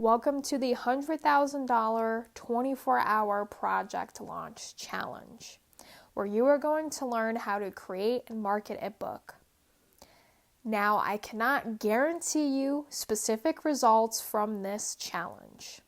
Welcome to the $100,000 24-hour project launch challenge, where you are going to learn how to create and market a book. Now, I cannot guarantee you specific results from this challenge.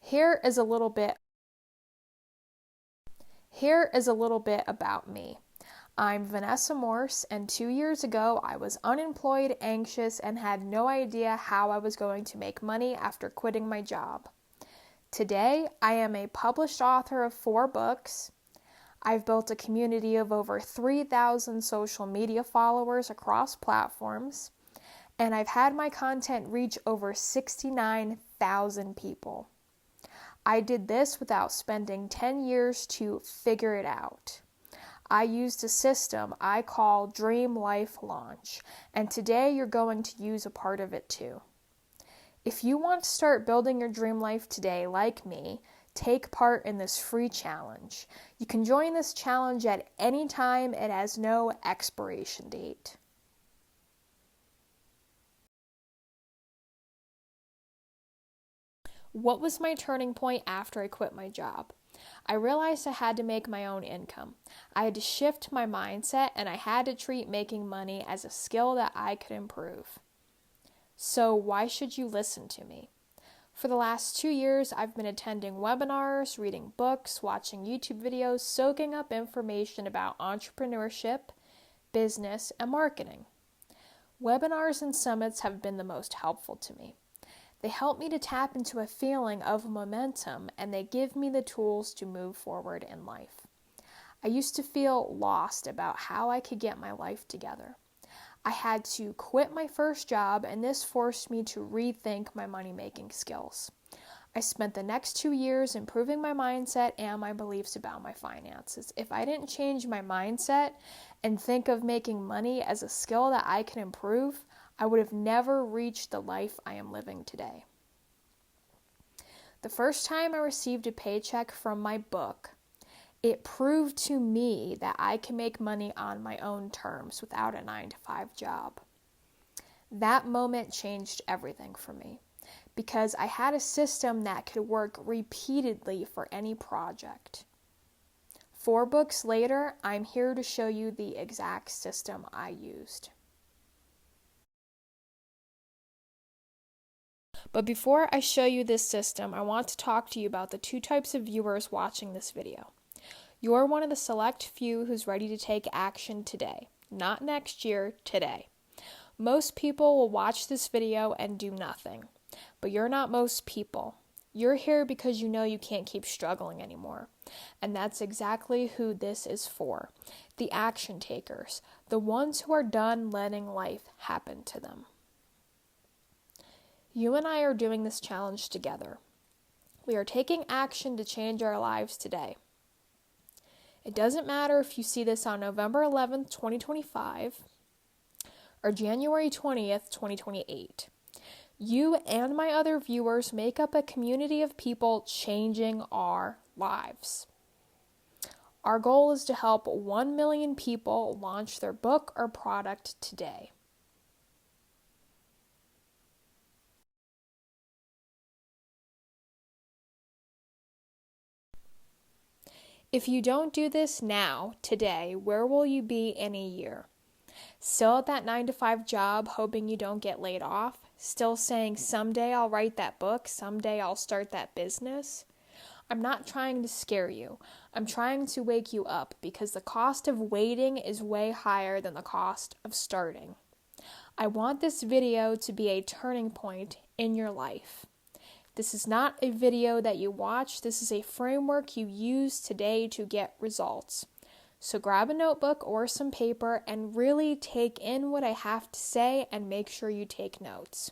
Here is a little bit about me. I'm Vanessa Morse, and 2 years ago I was unemployed, anxious, and had no idea how I was going to make money after quitting my job. Today, I am a published author of 4 books. I've built a community of over 3,000 social media followers across platforms, and I've had my content reach over 69,000 people. I did this without spending 10 years to figure it out. I used a system I call Dream Life Launch, and today you're going to use a part of it too. If you want to start building your dream life today, like me, take part in this free challenge. You can join this challenge at any time. It has no expiration date. What was my turning point after I quit my job? I realized I had to make my own income. I had to shift my mindset, and I had to treat making money as a skill that I could improve. So why should you listen to me? For the last 2 years, I've been attending webinars, reading books, watching YouTube videos, soaking up information about entrepreneurship, business, and marketing. Webinars and summits have been the most helpful to me. They help me to tap into a feeling of momentum, and they give me the tools to move forward in life. I used to feel lost about how I could get my life together. I had to quit my first job, and this forced me to rethink my money-making skills. I spent the next 2 years improving my mindset and my beliefs about my finances. If I didn't change my mindset and think of making money as a skill that I can improve, I would have never reached the life I am living today. The first time I received a paycheck from my book, it proved to me that I can make money on my own terms without a 9-to-5 job. That moment changed everything for me because I had a system that could work repeatedly for any project. 4 books later, I'm here to show you the exact system I used. But before I show you this system, I want to talk to you about the 2 types of viewers watching this video. You're one of the select few who's ready to take action today, not next year, today. Most people will watch this video and do nothing, but you're not most people. You're here because you know you can't keep struggling anymore, and that's exactly who this is for. The action takers, the ones who are done letting life happen to them. You and I are doing this challenge together. We are taking action to change our lives today. It doesn't matter if you see this on November 11th, 2025, or January 20th, 2028. You and my other viewers make up a community of people changing our lives. Our goal is to help 1 million people launch their book or product today. If you don't do this now, today, where will you be in a year? Still at that 9-to-5 job, hoping you don't get laid off? Still saying, someday I'll write that book, someday I'll start that business? I'm not trying to scare you. I'm trying to wake you up because the cost of waiting is way higher than the cost of starting. I want this video to be a turning point in your life. This is not a video that you watch. This is a framework you use today to get results. So grab a notebook or some paper and really take in what I have to say and make sure you take notes.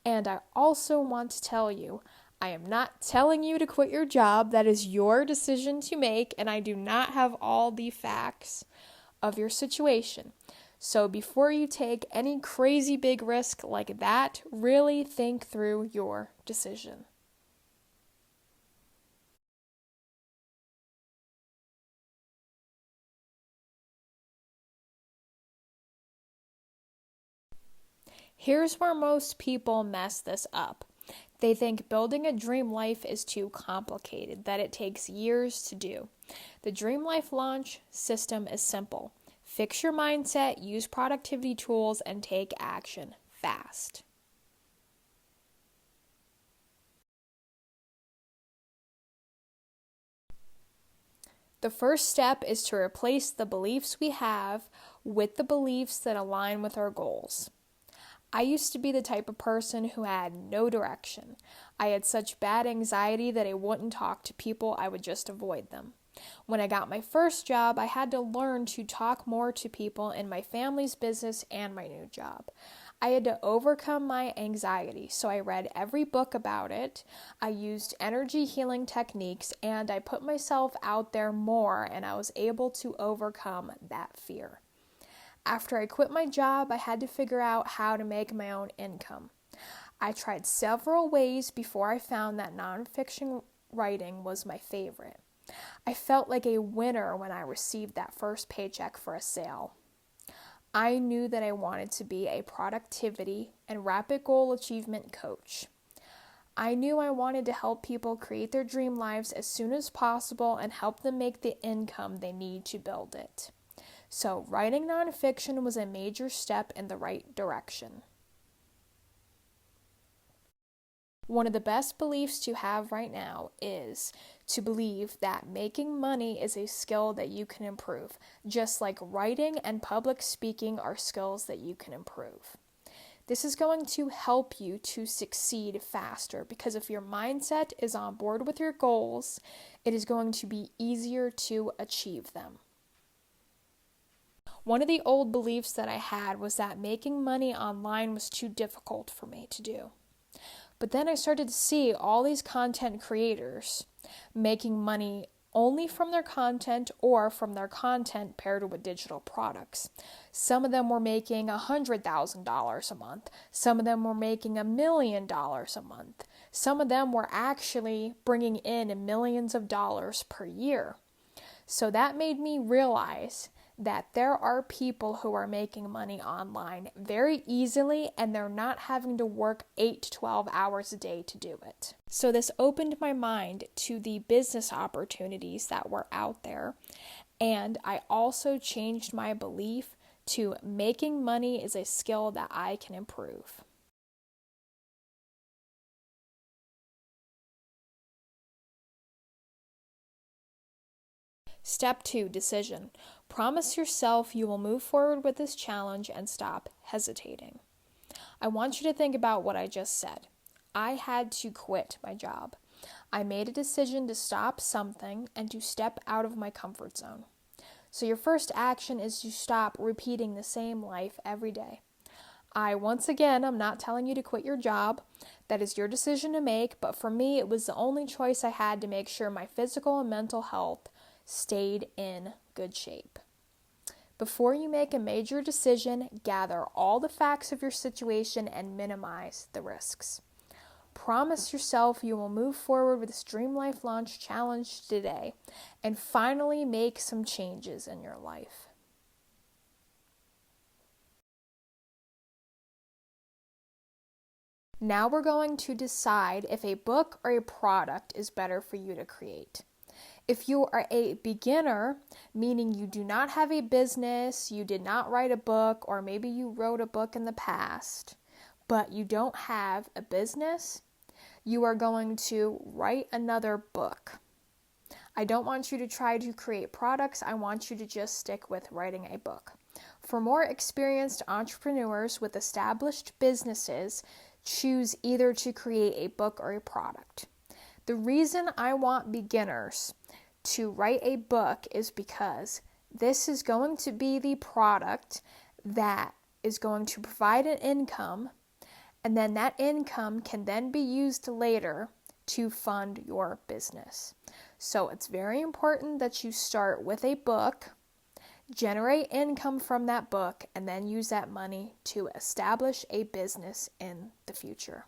And I also want to tell you, I am not telling you to quit your job. That is your decision to make, and I do not have all the facts of your situation. So before you take any crazy big risk like that, really think through your decision. Here's where most people mess this up. They think building a dream life is too complicated, that it takes years to do. The Dream Life launch system is simple. Fix your mindset, use productivity tools, and take action fast. The first step is to replace the beliefs we have with the beliefs that align with our goals. I used to be the type of person who had no direction. I had such bad anxiety that I wouldn't talk to people, I would just avoid them. When I got my first job, I had to learn to talk more to people in my family's business and my new job. I had to overcome my anxiety, so I read every book about it. I used energy healing techniques, and I put myself out there more, and I was able to overcome that fear. After I quit my job, I had to figure out how to make my own income. I tried several ways before I found that nonfiction writing was my favorite. I felt like a winner when I received that first paycheck for a sale. I knew that I wanted to be a productivity and rapid goal achievement coach. I knew I wanted to help people create their dream lives as soon as possible and help them make the income they need to build it. So, writing nonfiction was a major step in the right direction. One of the best beliefs to have right now is to believe that making money is a skill that you can improve, just like writing and public speaking are skills that you can improve. This is going to help you to succeed faster because if your mindset is on board with your goals, it is going to be easier to achieve them. One of the old beliefs that I had was that making money online was too difficult for me to do. But then I started to see all these content creators making money only from their content or from their content paired with digital products. Some of them were making $100,000 a month. Some of them were making $1 million a month. Some of them were actually bringing in millions of dollars per year. So that made me realize that there are people who are making money online very easily and they're not having to work 8 to 12 hours a day to do it. So this opened my mind to the business opportunities that were out there, and I also changed my belief to making money is a skill that I can improve. Step 2, decision. Promise yourself you will move forward with this challenge and stop hesitating. I want you to think about what I just said. I had to quit my job. I made a decision to stop something and to step out of my comfort zone. So your first action is to stop repeating the same life every day. Once again, I'm not telling you to quit your job. That is your decision to make, but for me, it was the only choice I had to make sure my physical and mental health stayed in good shape. Before you make a major decision, gather all the facts of your situation and minimize the risks. Promise yourself you will move forward with this Dream Life Launch Challenge today and finally make some changes in your life. Now we're going to decide if a book or a product is better for you to create. If you are a beginner, meaning you do not have a business, you did not write a book, or maybe you wrote a book in the past, but you don't have a business, you are going to write another book. I don't want you to try to create products. I want you to just stick with writing a book. For more experienced entrepreneurs with established businesses, choose either to create a book or a product. The reason I want beginners to write a book is because this is going to be the product that is going to provide an income, and then that income can then be used later to fund your business. So it's very important that you start with a book, generate income from that book, and then use that money to establish a business in the future.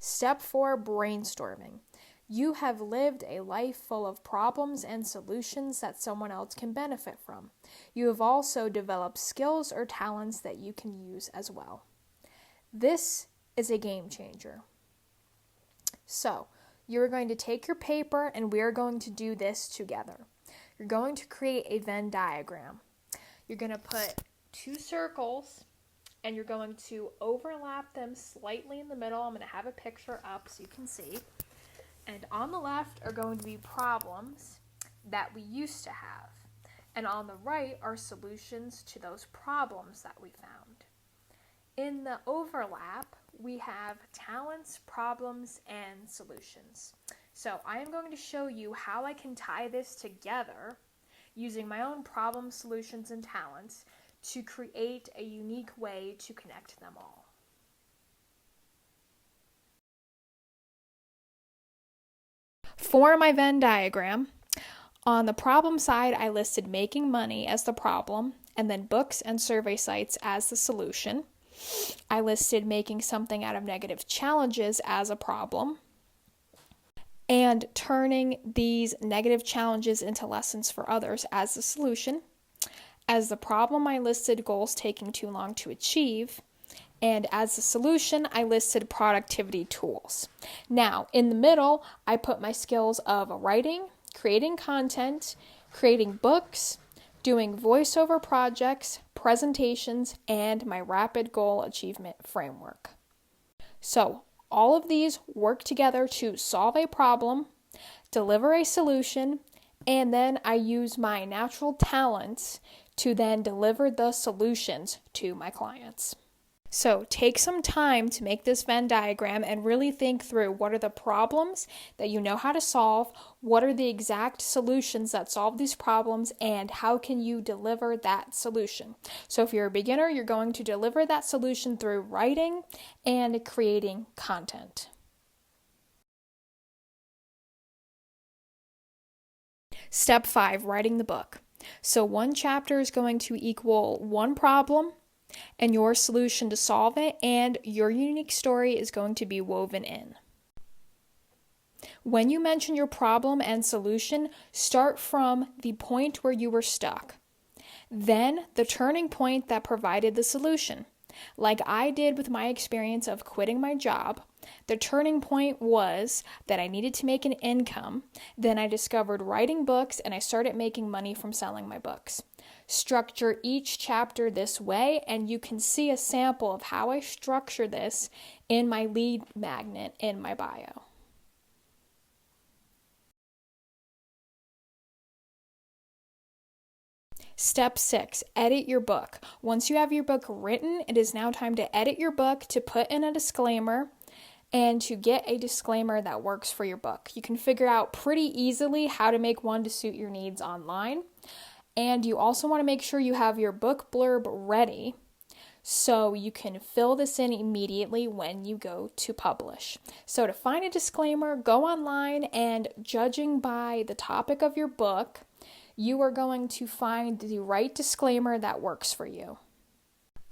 Step 4, brainstorming. You have lived a life full of problems and solutions that someone else can benefit from. You have also developed skills or talents that you can use as well. This is a game changer. So, you're going to take your paper and we are going to do this together. You're going to create a Venn diagram. You're going to put 2 circles and you're going to overlap them slightly in the middle. I'm going to have a picture up so you can see. And on the left are going to be problems that we used to have. And on the right are solutions to those problems that we found. In the overlap, we have talents, problems, and solutions. So I am going to show you how I can tie this together using my own problem, solutions, and talents to create a unique way to connect them all. For my Venn diagram, on the problem side, I listed making money as the problem, and then books and survey sites as the solution. I listed making something out of negative challenges as a problem, and turning these negative challenges into lessons for others as the solution. As the problem, I listed goals taking too long to achieve. And as the solution, I listed productivity tools. Now, in the middle, I put my skills of writing, creating content, creating books, doing voiceover projects, presentations, and my rapid goal achievement framework. So, all of these work together to solve a problem, deliver a solution, and then I use my natural talents to then deliver the solutions to my clients. So take some time to make this Venn diagram and really think through what are the problems that you know how to solve, what are the exact solutions that solve these problems, and how can you deliver that solution. So if you're a beginner, you're going to deliver that solution through writing and creating content. Step 5, writing the book. So one chapter is going to equal one problem and your solution to solve it, and your unique story is going to be woven in. When you mention your problem and solution, start from the point where you were stuck. Then the turning point that provided the solution. Like I did with my experience of quitting my job, the turning point was that I needed to make an income. Then I discovered writing books and I started making money from selling my books. Structure each chapter this way, and you can see a sample of how I structure this in my lead magnet in my bio. Step 6, edit your book. Once you have your book written, it is now time to edit your book, to put in a disclaimer, and to get a disclaimer that works for your book. You can figure out pretty easily how to make one to suit your needs online. And you also want to make sure you have your book blurb ready so you can fill this in immediately when you go to publish. So to find a disclaimer, go online, and judging by the topic of your book, you are going to find the right disclaimer that works for you.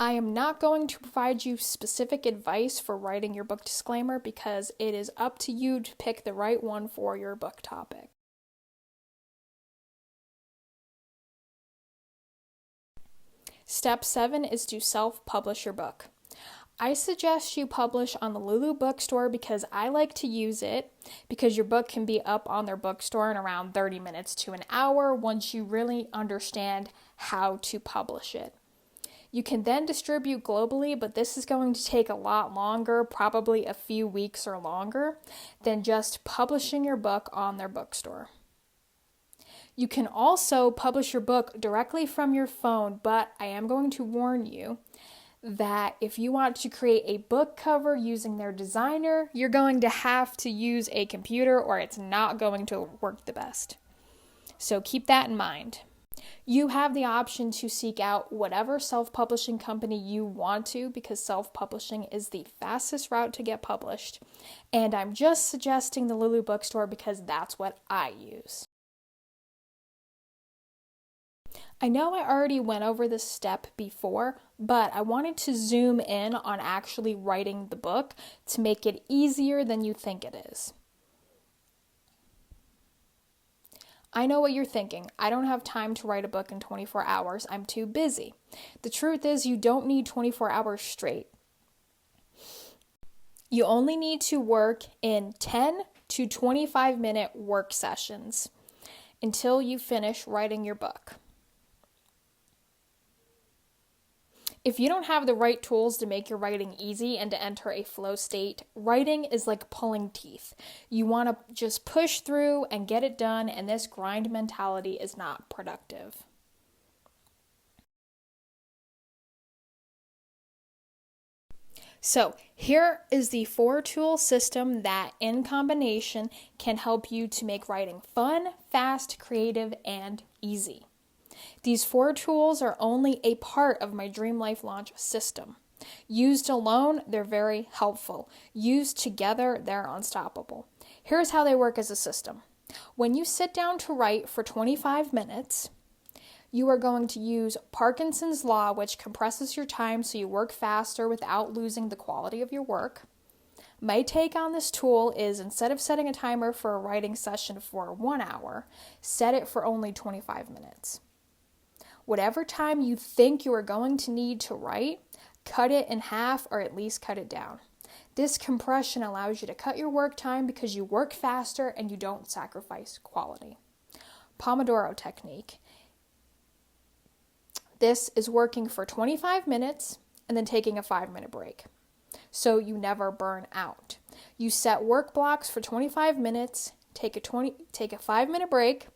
I am not going to provide you specific advice for writing your book disclaimer because it is up to you to pick the right one for your book topic. Step 7 is to self-publish your book. I suggest you publish on the Lulu Bookstore because I like to use it because your book can be up on their bookstore in around 30 minutes to an hour once you really understand how to publish it. You can then distribute globally, but this is going to take a lot longer, probably a few weeks or longer, than just publishing your book on their bookstore. You can also publish your book directly from your phone, but I am going to warn you that if you want to create a book cover using their designer, you're going to have to use a computer or it's not going to work the best. So keep that in mind. You have the option to seek out whatever self-publishing company you want to, because self-publishing is the fastest route to get published. And I'm just suggesting the Lulu Bookstore because that's what I use. I know I already went over this step before, but I wanted to zoom in on actually writing the book to make it easier than you think it is. I know what you're thinking. I don't have time to write a book in 24 hours. I'm too busy. The truth is, you don't need 24 hours straight. You only need to work in 10 to 25-minute work sessions until you finish writing your book. If you don't have the right tools to make your writing easy and to enter a flow state, writing is like pulling teeth. You want to just push through and get it done, and this grind mentality is not productive. So here is the 4-tool system that in combination can help you to make writing fun, fast, creative, and easy. These 4 tools are only a part of my Dream Life Launch system. Used alone, they're very helpful. Used together, they're unstoppable. Here's how they work as a system. When you sit down to write for 25 minutes, you are going to use Parkinson's Law, which compresses your time so you work faster without losing the quality of your work. My take on this tool is, instead of setting a timer for a writing session for 1 hour, set it for only 25 minutes. Whatever time you think you are going to need to write, cut it in half or at least cut it down. This compression allows you to cut your work time because you work faster and you don't sacrifice quality. Pomodoro technique. This is working for 25 minutes and then taking a 5-minute break, so you never burn out. You set work blocks for 25 minutes, take a 5-minute break.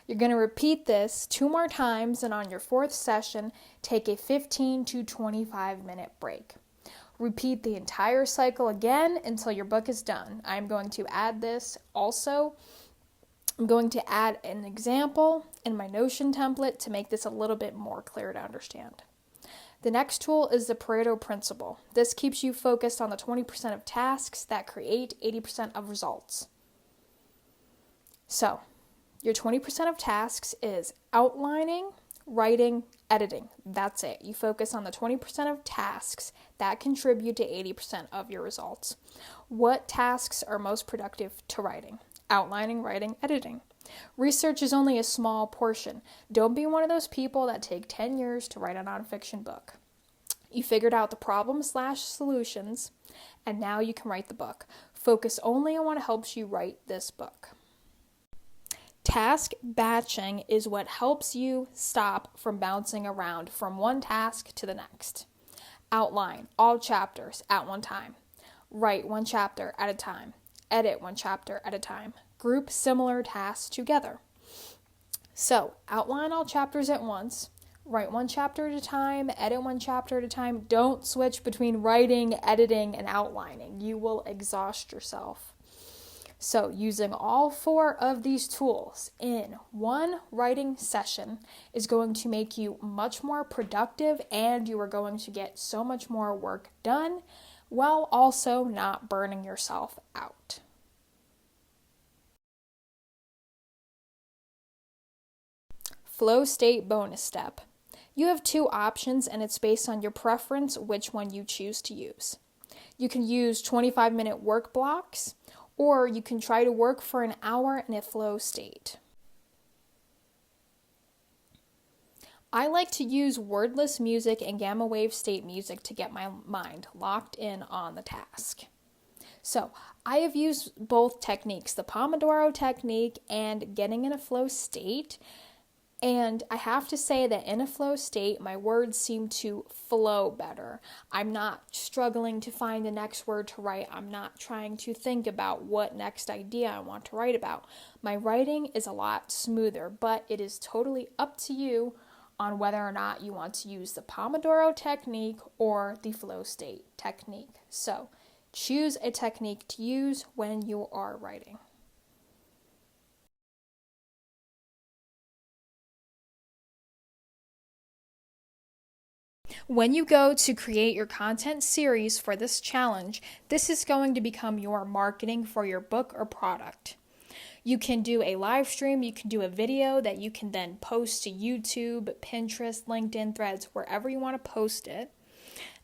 You're going to repeat this 2 more times, and on your 4th session, take a 15 to 25-minute break. Repeat the entire cycle again until your book is done. I'm going to add this also. I'm going to add an example in my Notion template to make this a little bit more clear to understand. The next tool is the Pareto principle. This keeps you focused on the 20% of tasks that create 80% of results. So, your 20% of tasks is outlining, writing, editing. That's it. You focus on the 20% of tasks that contribute to 80% of your results. What tasks are most productive to writing? Outlining, writing, editing. Research is only a small portion. Don't be one of those people that take 10 years to write a nonfiction book. You figured out the problem/solutions, and now you can write the book. Focus only on what helps you write this book. Task batching is what helps you stop from bouncing around from one task to the next. Outline all chapters at one time. Write one chapter at a time. Edit one chapter at a time. Group similar tasks together. So, outline all chapters at once. Write one chapter at a time. Edit one chapter at a time. Don't switch between writing, editing, and outlining. You will exhaust yourself. So, using all 4 of these tools in one writing session is going to make you much more productive, and you are going to get so much more work done while also not burning yourself out. Flow state bonus step. You have 2 options, and it's based on your preference which one you choose to use. You can use 25-minute work blocks, or you can try to work for an hour in a flow state. I like to use wordless music and gamma wave state music to get my mind locked in on the task. So, I have used both techniques, the Pomodoro technique and getting in a flow state. And I have to say that in a flow state, my words seem to flow better. I'm not struggling to find the next word to write. I'm not trying to think about what next idea I want to write about. My writing is a lot smoother, but it is totally up to you on whether or not you want to use the Pomodoro technique or the flow state technique. So choose a technique to use when you are writing. When you go to create your content series for this challenge, this is going to become your marketing for your book or product. You can do a live stream, you can do a video that you can then post to YouTube, Pinterest, LinkedIn, Threads, wherever you want to post it.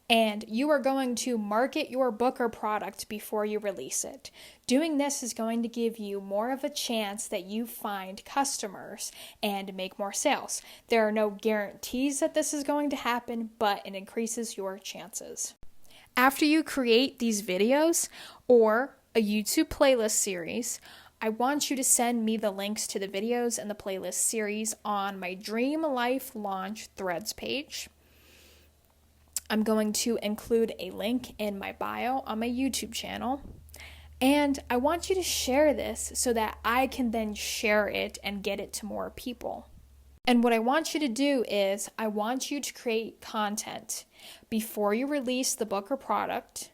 And you are going to market your book or product before you release it. Doing this is going to give you more of a chance that you find customers and make more sales. There are no guarantees that this is going to happen, but it increases your chances. After you create these videos or a YouTube playlist series, I want you to send me the links to the videos and the playlist series on my Dream Life Launch Threads page. I'm going to include a link in my bio on my YouTube channel. And I want you to share this so that I can then share it and get it to more people. And what I want you to do is I want you to create content before you release the book or product,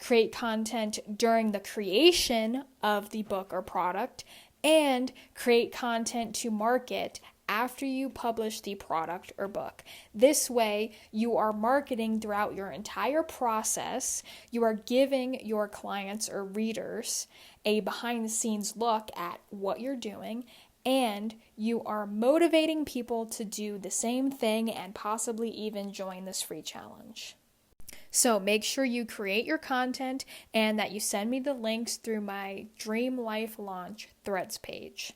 create content during the creation of the book or product, and create content to market after you publish the product or book. This way, you are marketing throughout your entire process. You are giving your clients or readers a behind-the-scenes look at what you're doing, and you are motivating people to do the same thing and possibly even join this free challenge. So make sure you create your content and that you send me the links through my Dream Life Launch Threads page.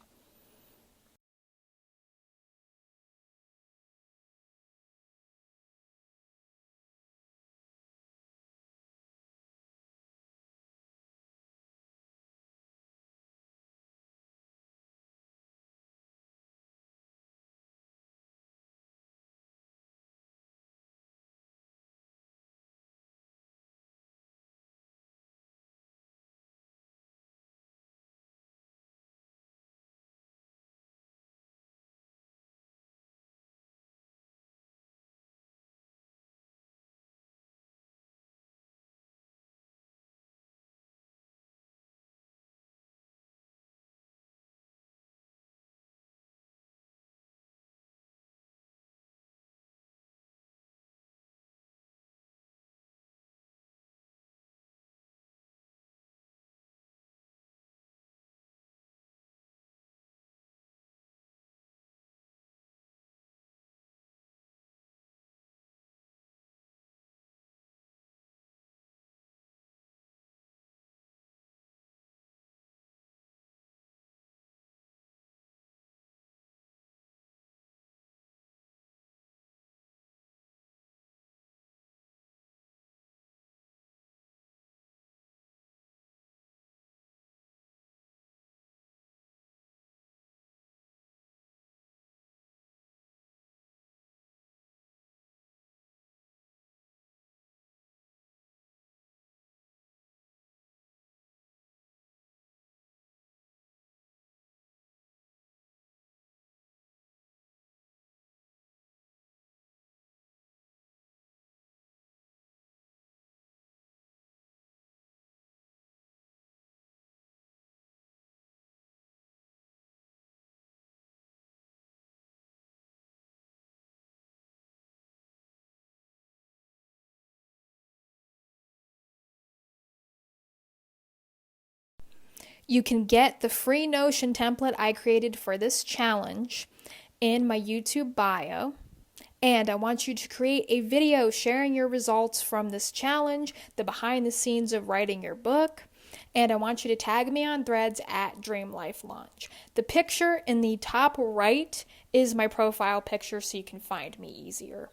You can get the free Notion template I created for this challenge in my YouTube bio. And I want you to create a video sharing your results from this challenge, the behind the scenes of writing your book. And I want you to tag me on Threads at Dream Life Launch. The picture in the top right is my profile picture so you can find me easier.